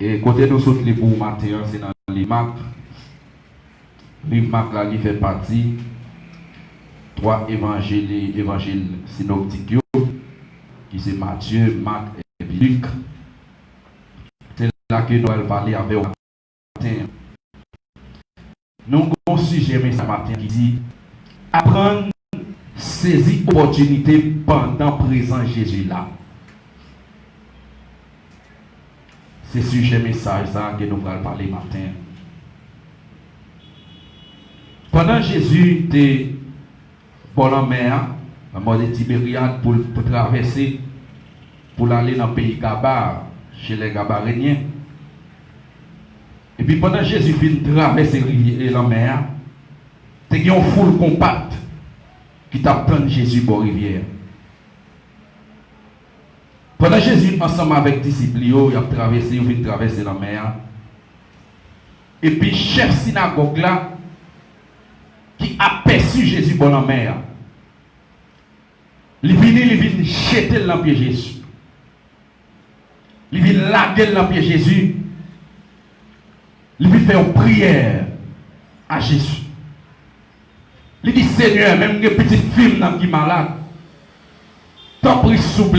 Et côté nous autres les pour matin, c'est dans les Marc. Livre Marc là, il fait partie trois évangiles synoptiques qui c'est Matthieu, Marc et Luc. C'est là que nous allons parler avec vous matin. Nous avons un sujet ce matin qui dit apprendre saisir opportunité pendant présent Jésus là. C'est le sujet message ça que nous allons parler matin. Pendant Jésus était pour la mer, la mort de Tibériade pour traverser, pour aller dans le pays Gabar, chez les Gabaréniens. Et puis pendant Jésus finit traverser la mer, il y a une foule compacte qui t'attend Jésus pour la rivière. Pendant Jésus, ensemble avec les disciples, il a traversé la mer. Et puis chef synagogue là, qui aperçut Jésus pour la mer, il vient jeter dans le pied Jésus. Il vient laguer dans le pied Jésus. Il vient faire une prière à Jésus. Il dit Seigneur, même les petites filles qui sont malades, t'as pris souple,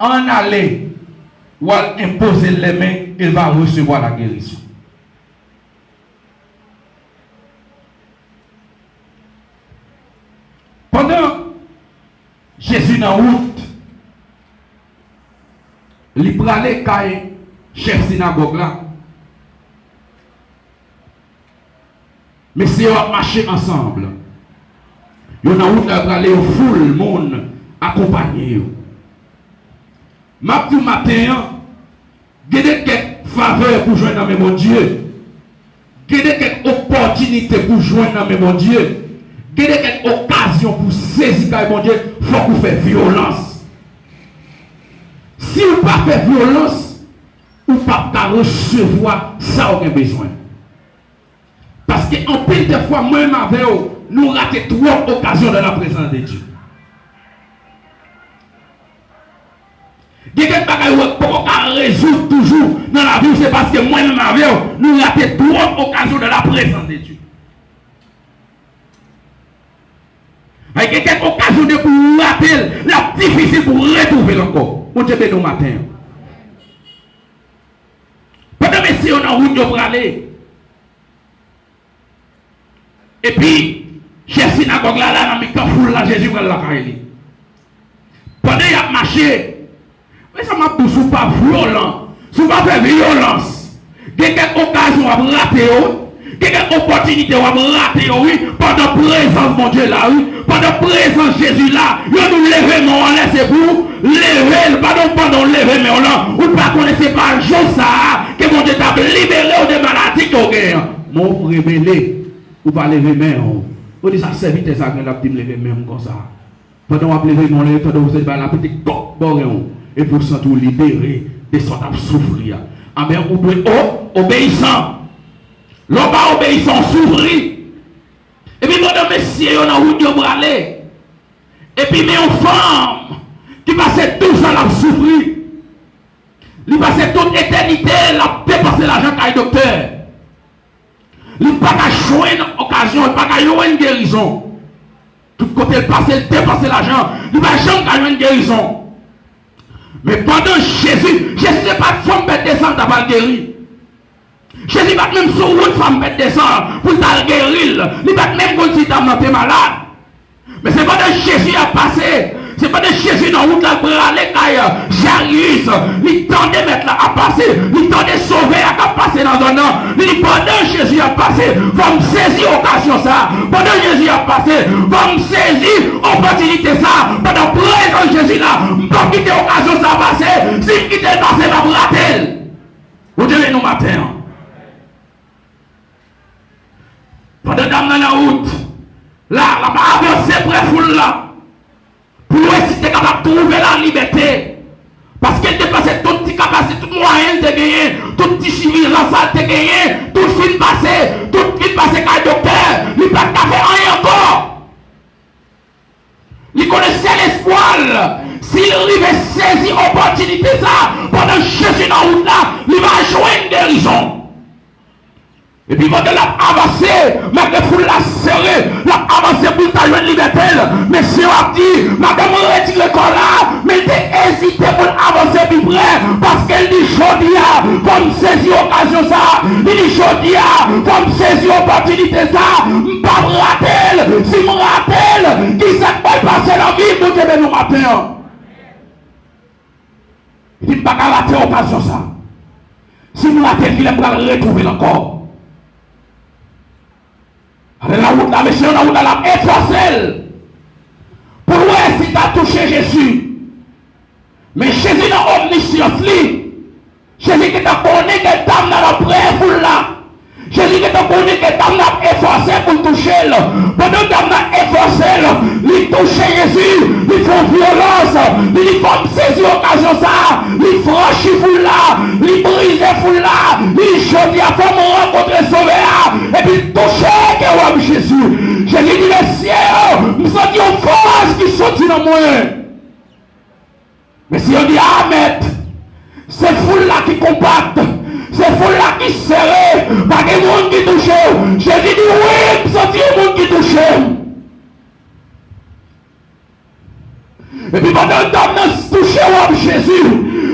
en aller ou à imposer les mains, il va recevoir la guérison. Pendant Jésus dans la route, il prend les cailles, chef synagogue là. Mais si on marcher ensemble, on a route pour aller au full monde accompagné. Ma tout matin, il y a quelques faveurs pour joindre dans mon Dieu. Il y a quelques opportunités pour joindre dans mon Dieu. Il y a quelques occasions pour saisir mon Dieu. Il faut que vous fassiez violence. Si vous ne faites pas violence, vous ne pouvez pas recevoir ça vous avez besoin. Parce qu'en pile de fois, moi-même avec vous, nous ratons trop d'occasions de la présence de Dieu. Il y a des choses qu'on peut résoudre toujours dans la vie, c'est parce que moi-même avec vous, nous ratons trop d'occasions de la présence de Dieu. Il y a quelques occasions de pour rater, la difficile pour retrouver encore. On te bénit au matin. Pendant que si on a route pour aller, et puis, chef synagogue là, dans le foule là, Jésus va la caille. Pendant qu'il a marché, mais ça m'a dit, pas violent, si pas faire violence, il y a quelques occasions à rater, il y a quelques opportunités à rater, oui, pendant présence mon Dieu là, oui, pendant présence Jésus là, il y a nous lever, mais on laisse pour lever, pardon, pendant lever, mais on là, ou pas connaissez pas le jour ça, que mon Dieu t'a libéré de maladies qu'il y a. Mon révélé. Ou pas lever main. On dit ça c'est vite ça que la petite lever main comme ça. Pendant qu'on lever mon lèvre, pendant vous êtes la petite coque boréon et pour se tout libérer de son souffrir. Ah ben vous devez obéissant. L'homme pas obéissant souffrir. Et puis pendant messieurs on a route pour aller. Et puis mais une femme qui passait 12 ans à souffrir. Il passait toute éternité à dépenser l'argent qu'à docteur. Il n'y a pas qu'à jouer une occasion, il n'y a pas qu'à jouer une guérison. Tout côté le passé, il dépense l'argent, il n'y a pas qu'à jouer une guérison. Mais pendant Jésus n'est pas de femme bête descendre, tu pas guéri. Jésus n'est pas même sur une femme bête descendre pour t'en guérir. Il n'est pas même comme si tu es malade. Mais c'est pendant Jésus a passé. C'est pas de Jésus dans la route là pour aller à Jairus. Il tendait mettre là à passer. Il tendait sauver à passer dans un an. Il pendant Jésus a passé, va me saisir l'occasion ça. Pendant Jésus a passé, va me saisir l'opportunité ça. Pendant présent Jésus là, pas quitter l'occasion ça passer. Si quitter passer, va vous rater. Vous devez nous matin. Pendant dame dans la route, là, la parole c'est prêt foule là. Pour si tu es capable de trouver la liberté. Parce qu'elle dépasse toute petite capacité, toute moyenne de gagner, toute petite civilisation de gagner, tout film passé, tout film passé qu'un docteur, il n'a pas fait rien encore. Il connaissait l'espoir. S'il arrive à saisir l'opportunité, ça, pendant que je suis dans la route là, il va guérison. Et puis quand elle a avancé, malgré foule la serré, l'a avancé pour ta jeune liberté. Mais si on a dit, madame retire le corps là, mais t'es hésité pour avancer plus près, parce qu'elle dit Jodia, comme saisir l'occasion ça, il dit Jodia, comme saisir l'opportunité ça, pas rater, si me rater, qui s'est pas passé la vie pour te nous matin. Il dit pas rater l'occasion ça. Si me rater, il va retrouver encore. Allez la route là, monsieur, la route là, efforcez pour voir si tu as touché Jésus. Mais Jésus dans l'omniscience, Jésus qui t'a connu que t'as dans la prière pour là. Jésus qui t'a connu que t'as efforcé pour toucher. Pendant que t'as efforcé, il touche Jésus, il fait violence, il faut saisir l'occasion ça, il franchit pour là, il brise pour là, il choisit à faire rencontrer sauveur, et puis toucher que Jésus. Jésus dit le ciel, nous sommes une force qui sortit dans moi. Mais si on dit Amen, c'est foule là qui compacte. C'est foule là qui serré, pas de monde qui touche. Jésus dit oui, c'est un monde qui touche. Et puis pendant que tu as touché Jésus,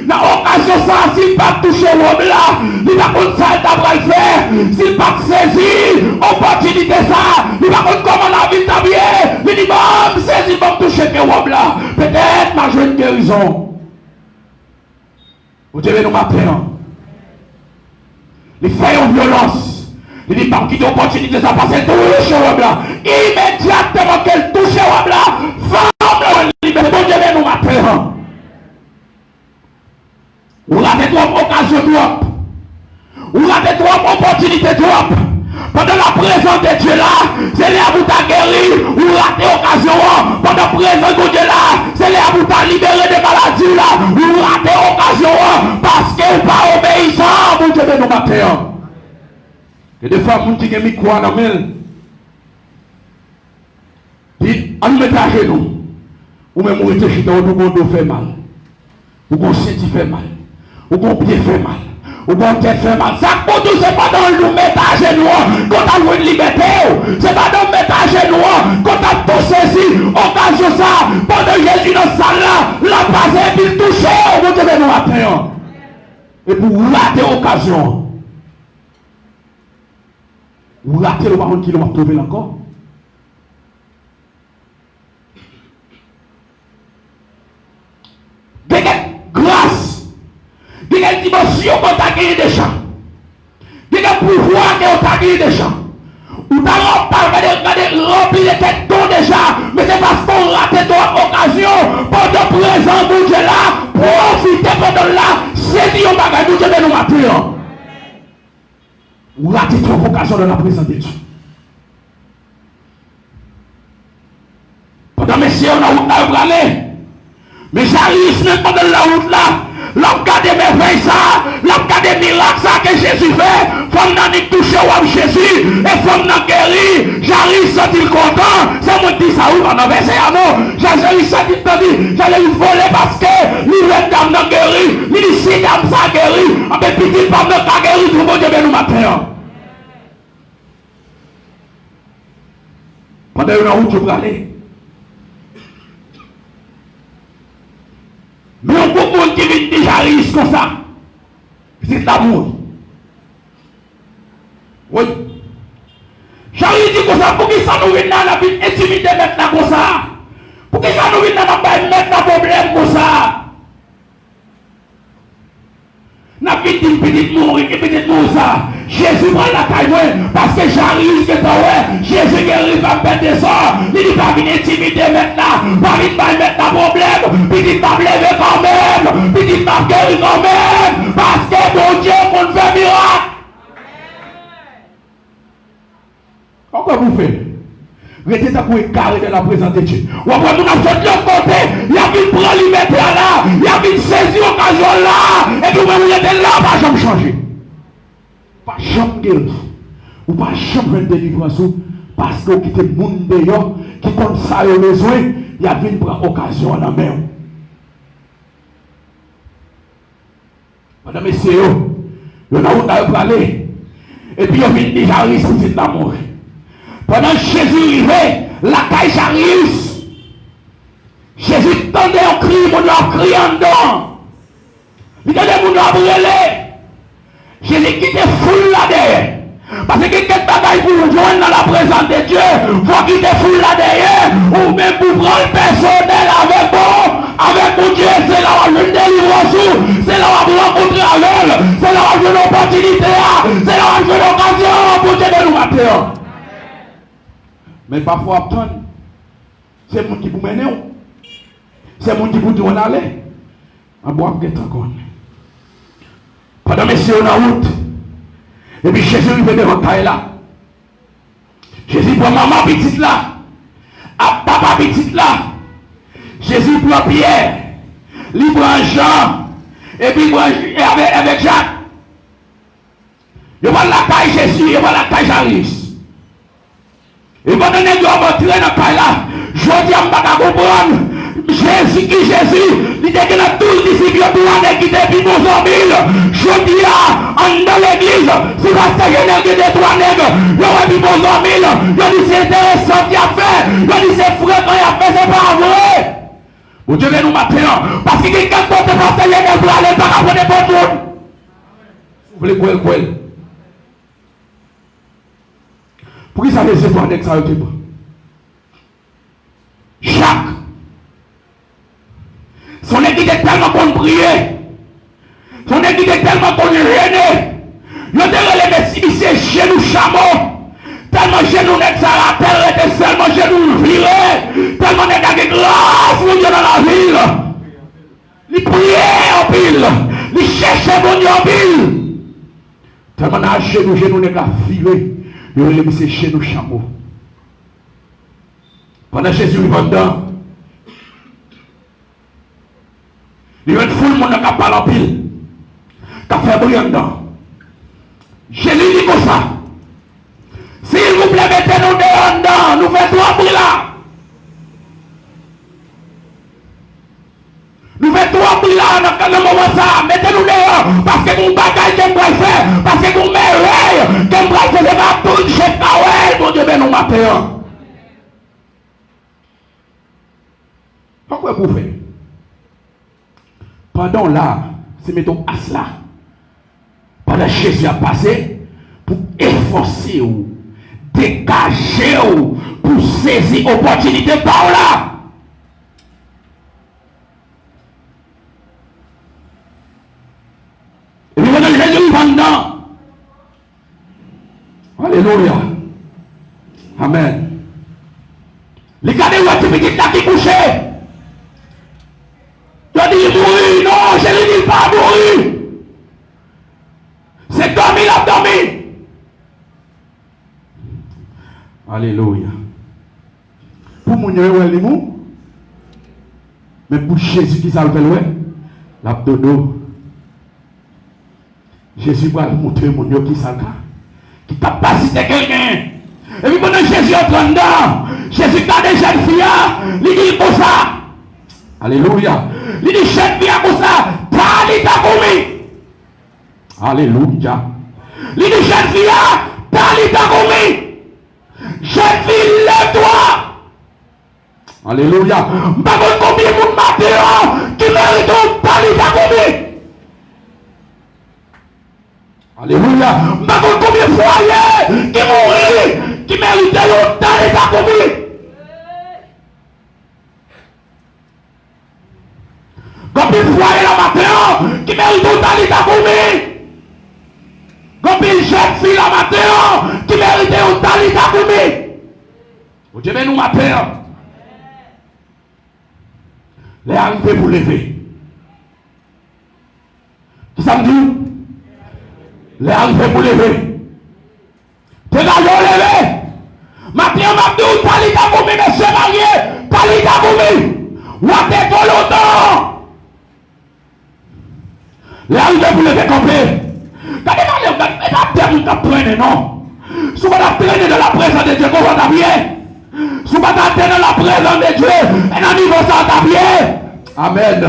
dans l'occasion ça, s'il pas touché l'homme là, il va contre ça, il va le faire. S'il pas saisi, opportunité ça, il va contre comment la vie t'a bien. Il dit bon, saisi, bon toucher que l'homme là. Peut-être ma jeune guérison. Vous devez nous matin. Il fait une violence. Il dit par qui d'opportunité ça passe, touche l'homme là. Immédiatement qu'elle touche l'homme là, femme le libère. Vous devez nous matin. Ou ratez trop occasion trop. Ou ratez trop opportunité trop. Pendant la présence de Dieu là, c'est là où tu as guéri. Ou ratez occasion. Pendant la présence de Dieu là, c'est là où tu as libéré des maladies là. Ou ratez occasion. Parce que vous pas obéissant. Vous devez nous mater. Et des fois, vous qui avez mis quoi dans le mail. Dit, on met à genoux. Ou même vous êtes chita, ou vous fait mal. Ou vous senti fait mal. Ou qu'on pied fait mal, ou qu'on tête fait mal. Ça pour tout, c'est pas dans le mettre à genoux quand tu as une liberté. C'est pas dans le mettre à genoux quand tu as tout saisi. Occasion ça, pendant Jésus dans la salle là, la base est touché, vous devez nous matin. Et pour rater l'occasion, vous ratez le baron qui l'a trouvé encore. Grâce. Il y a une dimension qu'on t'a gagné déjà. Il y a un pouvoir qu'on t'a gagné déjà. Ou t'as rempli les têtes d'eau déjà. Mais c'est parce qu'on rate ton occasion. Pendant présent, nous Dieu là. Profitez pendant là. C'est dit au bagage, nous Dieu de nous mater. Ou ratez ton occasion dans la présence de Dieu. Pendant messieurs, on a route là, aller. Mais j'arrive même pendant la route là. L'homme des merveilles ça, l'homme des miracles ça que Jésus fait, faut nous toucher au Jésus, et faut nous guérir. J'arrive sentir content, c'est moi qui dis ça ou pas dans verset à moi. J'arrive sentir dit, j'allais voler parce que l'hiver dame n'a guéri, il dit si dame ça guéri, en fait petit femme n'a pas guéri, tout le monde devait nous matin. Pendant une route, je peux aller. Mais on peut monde qui vient déjà riche comme ça. C'est l'amour. Oui. J'arrive dit comme ça, pour qui ça nous vient dans la vie intimité maintenant comme ça? Pour qui ça nous vient dans la vie mettre problème comme ça? N'a pas dit petit mourir, petit mourir ça. Jésus prend la taille, parce que j'arrive que toi, Jésus guérit va me des sorts. Il dit pas venir intimider maintenant, pas venir mettre problème, il dit pas lever quand même, il dit pas guérir quand même, parce que mon Dieu pour faire miracle. Pourquoi vous faites? Restez ça pour carrer de la présence de Dieu. Ou après, nous avons fait de l'autre côté. Il y a une prendre liberté là. Il y a une saisie occasion là. Et nous, vous êtes là, pas jamais changer. Pas jamais guérir. Ou pas jamais délivrer parce que vous quittez le monde d'ailleurs, qui comme ça au besoin, il y a une prendre occasion en la main. Madame, messieurs, Yo n'a pas parler. Et puis on vient déjà risquer d'amour. Pendant que Jésus arrivait, la caille Jairus. Jésus tendait un cri, mon a crié en dedans. Il tendait mon a brûlé. Jésus quittait foule là derrière. Parce que quelqu'un bagaille pour joindre dans la présence de Dieu, faut qu'il te foule là derrière, ou même pour prendre personnel avec mon Dieu, c'est là où on a une délivrance, c'est là où on a rencontré avec, c'est là où on a une opportunité, c'est là où on a une occasion pour Dieu de nous mater. Mais parfois, attendre, c'est mon qui vous mène, c'est mon qui vous dit on allait, on boit peut-être encore. Pendant que messieurs, on a route. Et puis Jésus lui fait devant taille là. Jésus prend maman petite là. À papa petite là. Jésus prend Pierre. Il prend Jean. Et puis avec Jacques. Il va la taille Jésus. Il va la taille Jairus. Et quand on est entrer dans la taille là, je dis à ne pas comprendre. Jésus, il était dans tout le disciple qui était plus bon mille. Je dis dans l'église, si pasteur général qui était 3 nègres, il y aurait plus bon mille. Je dis c'est intéressant qu'il a fait. Je dis c'est fréquent qu'il a fait, c'est pas vrai. Vous devez nous maintenant, parce que quelqu'un qui est pasteur général pour aller par après pour tout le monde. Vous voulez quoi? Pour qui ça veut dire pour que ça ne pas? Jacques. Son équipe est tellement qu'on prier. Son équipe est tellement qu'on gêné. Il a relevé c'est chez nous chameau. Tellement chez nous n'est ça la terre était seulement chez nous viré. Tellement n'est qu'à grâce mon Dieu dans la ville. Il priait en pile. Il cherchait mon Dieu en pile. Tellement n'a chez nous n'est qu'à viré. Il a relevé c'est chez nous chameau. Pendant Jésus est dedans. Il y a une foule qui n'a pas la pile, qui a fait briller dedans. Jésus dit comme ça. S'il vous plaît, mettez-nous dedans, nous faisons 3 prix là. Nous faisons 3 prix là dans le moment ça. Mettez-nous dehors, parce que mon bagage que je faire, parce que mon merveille, que je vais faire tout, je sais pas où mon Dieu, ben nous mater. Pourquoi vous faites? Pendant là, c'est mettons à cela. Pendant Jésus a passé pour efforcer ou dégager ou pour saisir l'opportunité par là. Et puis pendant Jésus pendant. Alléluia. Amen. Les gars de votre petit là qui couchait. Il dit mourir, non, je ne dis pas mourir. C'est dormi, il a dormi. Alléluia. Pour mon Dieu, mais pour Jésus qui s'appelle, l'abdodo. Jésus va montrer mon Dieu qui s'appelle, qui capacité quelqu'un. Et puis pendant Jésus est en dedans, Jésus a des jeunes filles, il dit comme ça. Alléluia. Il dit jeune fille comme ça, Talita Koumi. Alléluia. Il dit jeune fille, Talita Koumi. Jeune fille, lève-toi. Alléluia. Pas combien de matin qui mérite Talita Koumi. Alléluia. Pas combien de foyers qui mourir, qui mérite Talita Koumi. Comme il foyer la matin, qui mérite Talita Koumi. Comme il jeune fille la matin, qui mérite Talita Koumi. Vous devez nous matin. Les arrivés pour lever. Qui ça me dit? Les arrivés pour lever. T'es là, lever. Matin, m'a dit Talita Koumi, monsieur marié. Talita Koumi. Ou à tes longtemps. Les arrivés pour lever complet. Quand on va traîner, non. Si on va traîner dans la présence de Dieu, on va bien. Si on va traîner dans la présence de Dieu, et dans le niveau ça, on va bien. Amen.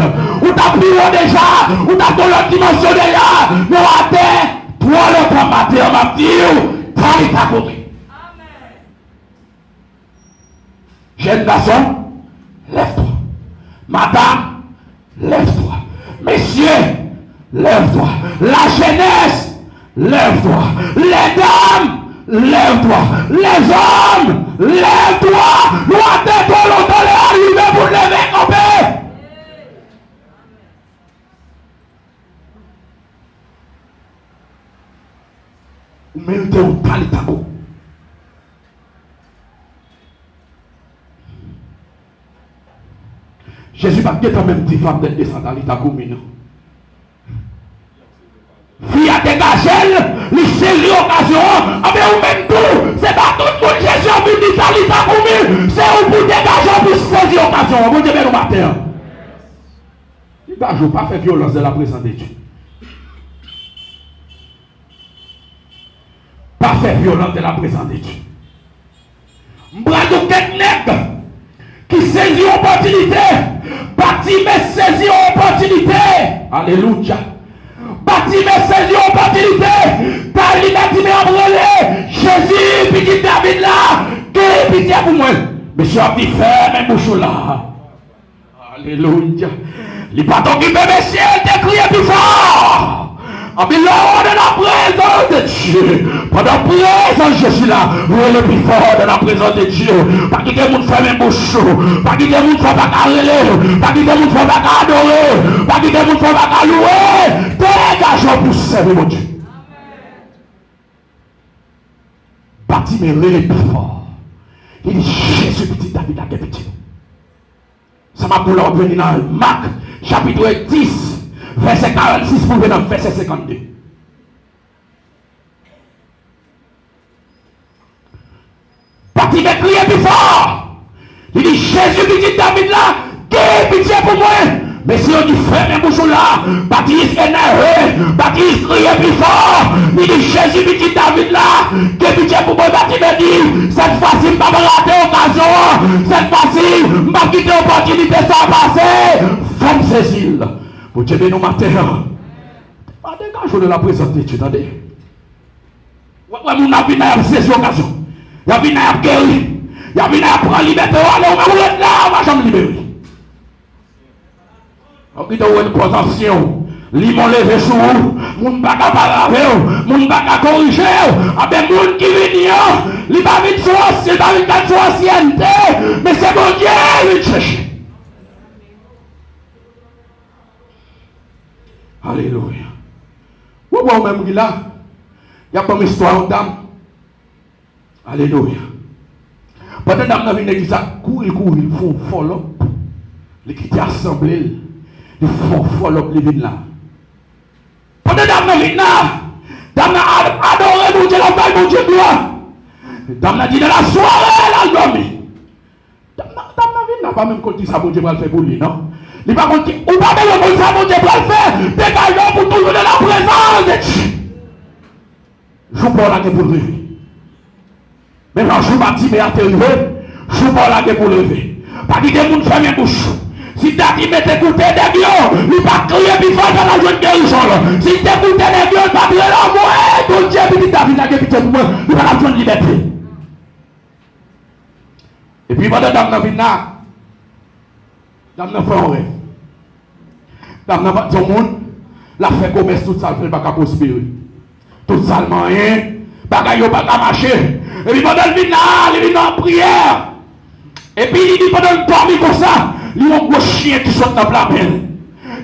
Ou t'as prié déjà, ou t'as dans l'autre dimension déjà, nous à terre, matin, m'a dit, taille ta côté. Jeune garçon, lève-toi. Madame, lève-toi. Messieurs, lève-toi. La jeunesse, lève-toi. Les dames, lève-toi. Les hommes, lève-toi. Nous attendons longtemps les arriver pour lever camper. Vous méritez un talitako. Jésus va dire quand même dit femme d'être descendue dans l'Itakou. Fille a dégagé, il saisit l'occasion, mais ou même tout, c'est pas tout le monde Jésus a vu dans l'Itakou, c'est où pour dégager, pour saisir l'occasion. Vous devez nous matin. L'Itakou pas fait violence de la présence de Dieu. Pas fait violence de la présence de Dieu. M'brado quelqu'un qui saisit l'opportunité. Bâtiment saisit l'opportunité. Alléluia. Bâtiment saisit l'opportunité. Car il a dit, mais embrûlé. Jésus, petit David là. Quelle pitié pour moi. Mais je suis fait mes bouchons là. Alléluia. Les bâtons qui me messieurs, t'es crié plus fort. En dehors de la présence de Dieu, pendant la présence je suis là, vous êtes le plus fort de la présence de Dieu. Pas qu'il y ait monde fait mes bouches, pas qu'il y ait monde fait pas carreler, pas qu'il y ait monde fait pas adorer, pas qu'il y ait monde fait pas louer. Dégageons pour servir mon Dieu. Bâtiment le plus fort. Il dit Jésus petit David a petit. Ça m'a pour leur venir dans Marc chapitre 10. Verset 46 pour venir dans verset 52. Bâtiment crié plus fort. Il dit Jésus petit David là, qui pitié pour moi. Mais si on dit frère mes bouchons là, Baptiste énervé, Baptiste crié plus fort. Il dit Jésus petit David là, qui pitié pour moi. Baptiste dit, cette fois-ci je ne vais pas rater l'occasion. Cette fois-ci je ne vais pas quitter l'opportunité sans passer. Femme Cécile. Pour Dieu nous matin. Pas dégage de la présence de Dieu, attendez. Ouais, mon avis n'a pas saisi l'occasion. Il y a vu n'a pas guéri. Il y a vu n'a pas prendre liberté. Allez, on va là, on va jamais libérer. On dit une position. Limon levé sous vous. Mon bac à paraver. Mon bac à corriger. Avec mon qui vient. Il va vite sur il va vite sur ancienneté. Mais c'est mon Dieu, il cherche. Alléluia. Vous voyez même là, il y a comme histoire de dame. Alléluia. Pendant que dame dans une église, courir, ils font follow. Les qui étaient assemblés, ils font follow les vignes là. Pendant que dame dans une là, dame a adoré mon Dieu, la paix, mon Dieu gloire. Dame a dit de la soirée, elle a dormi. Dame dans une n'a pas même compté ça, mon Dieu va le faire pour lui, non? Il va compter, ou pas même le ça, mon Dieu va le faire. Dégageons pour toujours de la présence de Dieu. Je vous parle là pour lever. Maintenant, je vous bâtis, mais à te lever. Je vous parle là pour lever. Pas qu'il y ait des gens qui ferment bouche. Si tu as dit, mais t'écoutes des guillemets, il va crier plus fort dans la joie de guérison. Si tu écoutes des guillemets, il va crier là, ouais, ton Dieu, petit David, n'a que pour moi, il va la joie de liberté. Et puis, pendant que dame n'a fait un rêve. Dame n'a pas dit au monde, la fait commerce tout ça, elle va pas prospérer. Tout ça, rien, bagaille pas marcher. Et puis pendant le vin là, il vient en prière. Et puis il dit pendant le dormi comme ça, il y a un gros chien qui saute dans la main.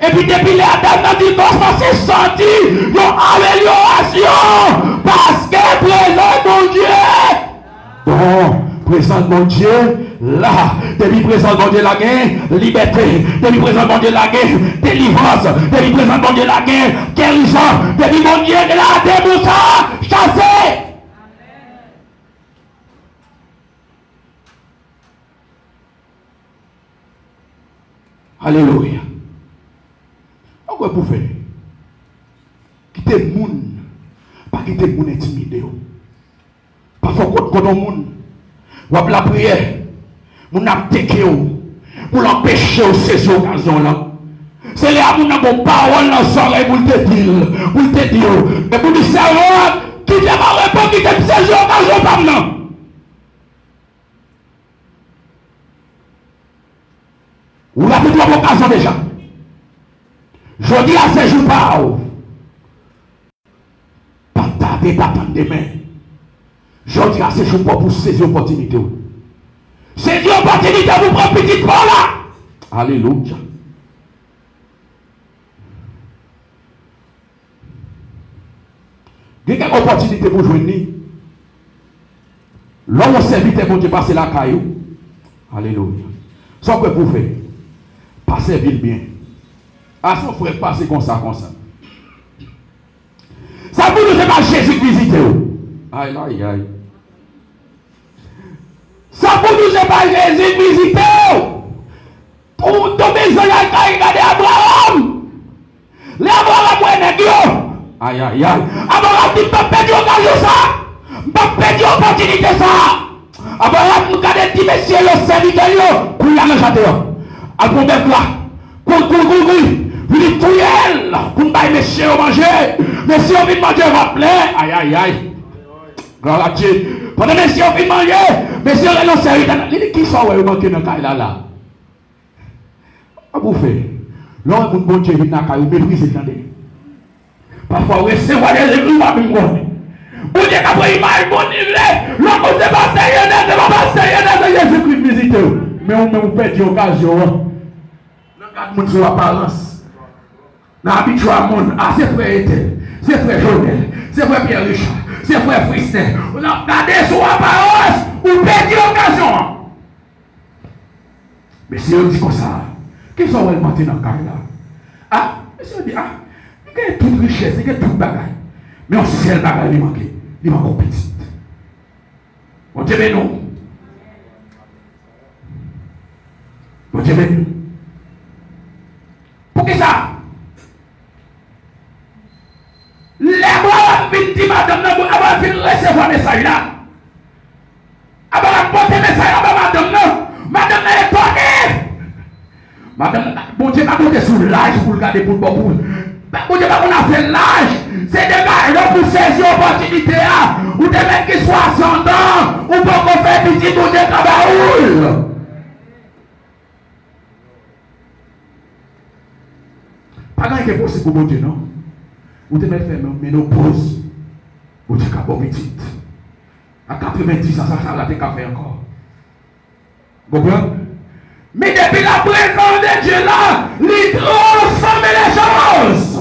Et puis depuis la dame n'a dit, non, ça s'est senti, il y a une amélioration. Parce que présent mon Dieu. Bon. Présent mon Dieu, là, depuis présent mon Dieu la guerre, liberté, depuis présent mon Dieu la guerre, délivrance, depuis présent mon Dieu la guerre, guérison, depuis mon Dieu de la déboussa, chassé. Alléluia. Pourquoi vous faites? Quittez le monde, pas quitter le monde intimidé. Parfois, quand on monde, ou la prière, mon aptéqué pour l'empêcher de saisir l'occasion là. C'est là où on a une parole dans son oreille pour te dire, mais pour le savoir, pas non. Ou la plus trois occasions déjà. Je dis à ces jours pas. Pas tarder, pas attendre demain. Je dis à ces jours pour saisir l'opportunité. Saisir l'opportunité pour prendre petit point là. Alléluia. Il y a une opportunité pour jouer. L'homme serviteur pour te passer la caillou. Alléluia. Sans que vous faites. Passez bien. À son frère, passez comme ça, comme ça. Ça vous nous pas Jésus visiter. Aïe, aïe, aïe. Ça vous nous pas Jésus visiter. Tout maison a regardé Abraham. Les Abraham est Dieu. Aïe, aïe, aïe. Abraham dit pas perdre l'occasion ça. Pas perdre l'opportunité ça. Abraham nous garde dit messieurs le serviteur. Pour y aller château. À bon là. Vous dites tout elle. Pour bailler messieurs manger. Messieurs vient manger votre plein. Aïe, aïe, aïe. Gloire à Dieu. Pendant messieurs vient manger. Messieurs les non serviteurs. Il dit qui sont ouais manquer dans caille là. À bouffer. L'homme mon bon Dieu vient dans caille méprise attendez. Parfois recevoir des églises pas bien bon. Vous dites qu'après image bon niveau. L'homme c'est pas sérieux, c'est pas sérieux de Jésus-Christ visiter. Mais on me perd l'occasion. Mon sur apparence. Dans l'habitude à monde, ah c'est frère Ethel, c'est frère Joël, c'est frère Pierre Richard, c'est frère Fristin. On a regardé sur apparence, ou perdu l'occasion. Mais si on dit comme ça, qu'est-ce qu'on va le matin dans le cas là? Ah, mais si on dit, ah, il y a toute richesse, il y a toute bagaille. Mais on sait le bagaille, il manque petit. On dit, mais non. On dit, mais non. Pour qui ça? Les bras viennent madame, avant de recevoir le message là. Avant de porter le message là, madame est étonnée. Madame, bon Dieu, pas compter sur l'âge pour regarder pour le bon. Bon Dieu, pas qu'on a fait l'âge. C'est des gars pour saisir l'opportunité. Ou des mecs qui sont 60 ans, ou pour qu'on fait petit ou des cabarouilles. Pas grand qui est possible pour mon Dieu, non? Vous devez faire ménopause. Vous dites qu'à bon petit. À 90 ça va faire encore. Vous comprenez? Mais depuis la présence de Dieu là, il transforme les choses.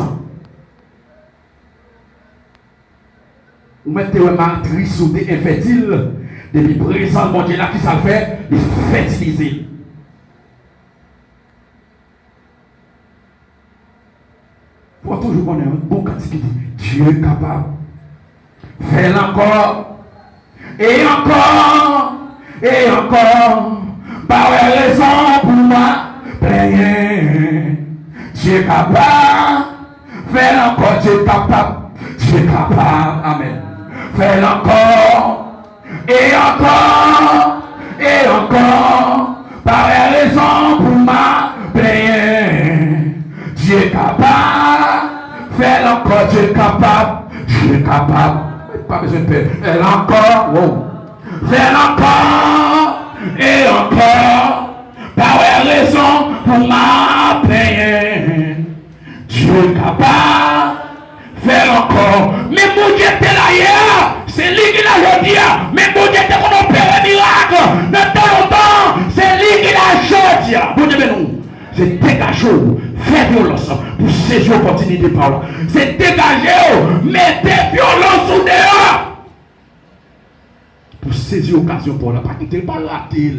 Vous mettez une matrice ou des infertiles. Depuis la présence de Dieu là, qui ça fait? Il fertilise. Il faut toujours connaître un bon cantique qui dit Dieu est capable. Fais-le encore. Et encore. Et encore. Par raison pour moi. Plaigner. Dieu est capable. Fais-le encore. Dieu est capable. Dieu est capable. Amen. Fais-le encore. Et encore. Et encore. Par raison pour moi. Plaigner. Dieu est capable. Fais encore, Dieu est capable. Dieu est capable. Pas besoin de paix. Elle encore. Wow. Fais encore. Et encore. Par raison pour ma paix. Dieu est capable. Fais encore. Mais mon Dieu était là hier. C'est lui qui l'a dit. Mais mon Dieu était qu'on opère un miracle. Dans tant longtemps. C'est lui qui l'a dit. Bon Dieu, nous. C'est dégager, faire violence pour saisir l'opportunité par là. C'est dégager, mettre violence sous dehors pour saisir l'occasion pour là. Pas quitter, pas rater.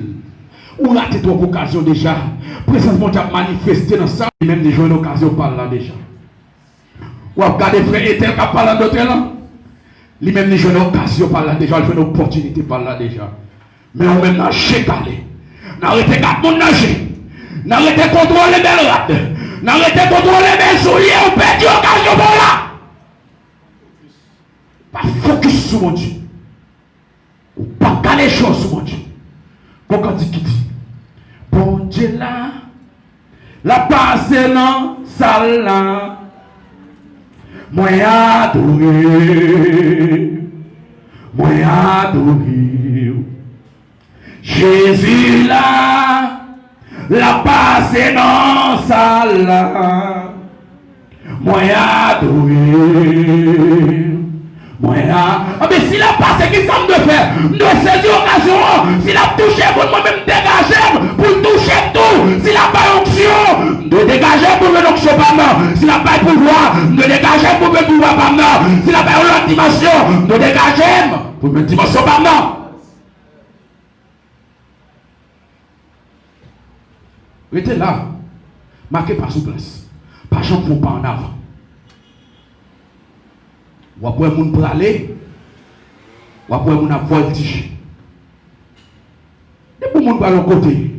Ou rater ton occasion déjà. Présentement, tu as manifesté dans ça. Et même déjà une occasion par là déjà. Ou regardez frère Ethel qui a parlé d'autre là. Lui-même déjà une occasion par là déjà. Il fait une opportunité par là déjà. Mais on même n'a chécalé. N'arrêtez pas de nager. N'arrêtez de contrôler mes rats. N'arrêtez de contrôler mes souliers. On perd l'occasion pour là. Pas focus sur mon Dieu. Ou pas qu'à les choses sur mon Dieu. Quand on dit qui dit, bon Dieu là, la passe dans salle là, moi adoré. moi adoré. Jésus là, la passé dans sa là, moi adoré. Mais s'il a passé qui comme de faire, de saisir l'occasion, s'il a touché pour moi-même dégager, pour toucher tout, s'il a pas onction, de dégager pour me onction par moi, s'il a pas pouvoir, de dégager pour me pouvoir par moi, s'il a pas une dimension, de dégager pour me dimension par moi. Restez là, marquez par souplesse, pas champ pour pas en avant. Ou après moun pour aller, ou après moun a voltige. Et pour moun pour l'autre côté,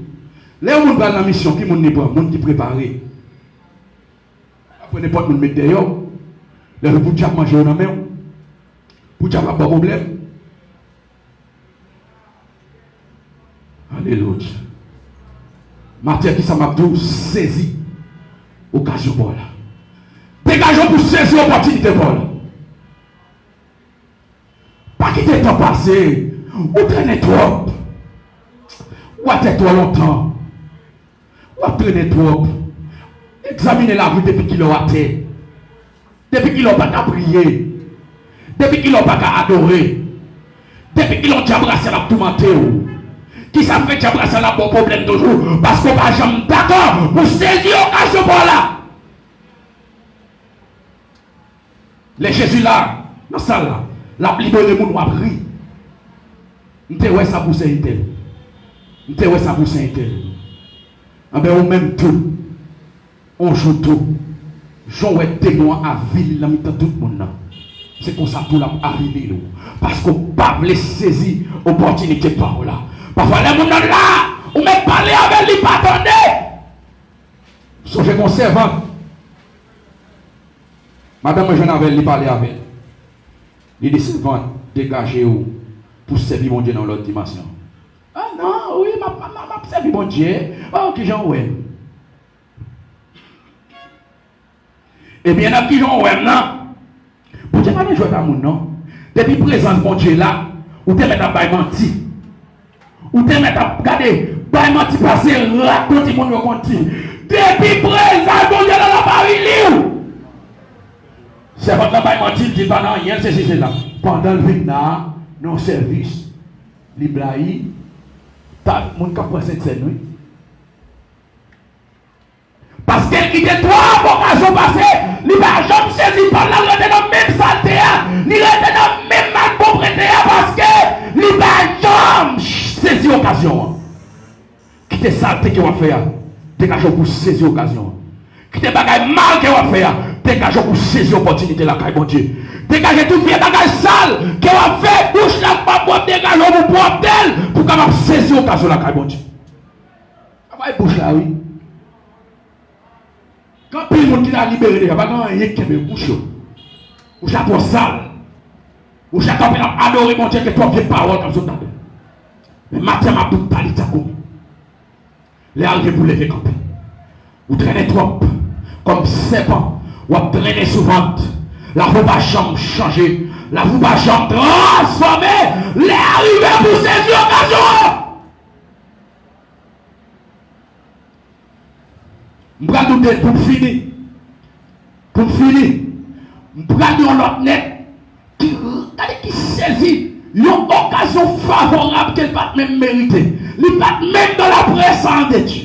les moun pour la mission qui moun n'est pas, moun qui préparé. Après n'importe moun mettre derrière, les pour déjà manger dans la main, pour déjà pas de problème. Alléluia. Matière qui ça m'a dit saisi occasion pour là. Dégageons pour saisir l'opportunité pour là. Pas quitter temps passé, ou traîner trop, ou attendre trop longtemps, ou traîner trop. Examiner la vie depuis qu'il a été, depuis qu'il n'a pas qu'à prier, depuis qu'il n'a pas qu'à adorer, depuis qu'il a déjà brassé la tourmentée. Qui ça fait déjà brassé la bon problème toujours, parce qu'on va jamais d'accord pour saisir l'occasion pour là. Les Jésus là, dans ça là. La libéré de moun a pris. M'te ouais ça pour c'est tel. M'te ouais ça pour c'est tel. En ben on même tout. On joue tout. J'en ouais témoin à ville la mitan tout le monde. C'est comme ça pour la arriver nous. Parce qu'on pas les saisir opportunité par là. Parfois les moun là, on même parler avec lui pas attendre. Songez mon servant. Madame je n'avais lui parler avec. Il dit servant dégager pour servir mon Dieu dans l'autre dimension. Ah non, oui, m'a servi mon Dieu. Oh, qui j'en ouais. Eh bien, là, qui j'en ouais, non. Pour Dieu, pas jouer à mon non. Depuis présence mon Dieu là, ou te mettre à bail menti. Ou te mettre à regarder, bail menti passer, raconter mon Dieu conti. Depuis présence mon Dieu là, la Paris libre. C'est votre travail mentir, dit pas non, rien, c'est là. Pendant le vina, non service, l'Ibrahi, t'as mon cap pour cette scène, parce qu'elle quitte trois occasions passées, l'Ibrahi jamais saisi par là, il était dans le même saleté, il était dans le même mal pauvreté, parce que l'Ibrahi jamais saisi l'occasion. Quitte saleté qu'il va faire, dégagez pour saisir l'occasion. Quitte bagaille mal qu'il va faire. Dégagez pour saisir l'opportunité là, mon Dieu. Dégagez tout vieux bagage sale qui va faire bouche là, pas pour dégager pour propre d'elle pour qu'on saisir l'occasion là, mon Dieu. Ah, bouche là, oui. Quand plus le monde qui a libéré, il n'y a pas rien qui me bouche. Ou chaque fois sale. Ou chaque fois adorer mon Dieu que toi, vieux paroles comme ça. Mais matin, ma toute palite à comme. Les arrivés pour lever camper. Ou traîner trop comme serpent. Ou à traîner souvent, la vous va jamais changer, la vous va jamais transformer, les arrivées pour saisir l'occasion. Je vais nous dire pour finir, je vais dire l'autre net qui saisit une occasion favorable qu'elle ne va même mériter, il ne va même dans la présence de Dieu.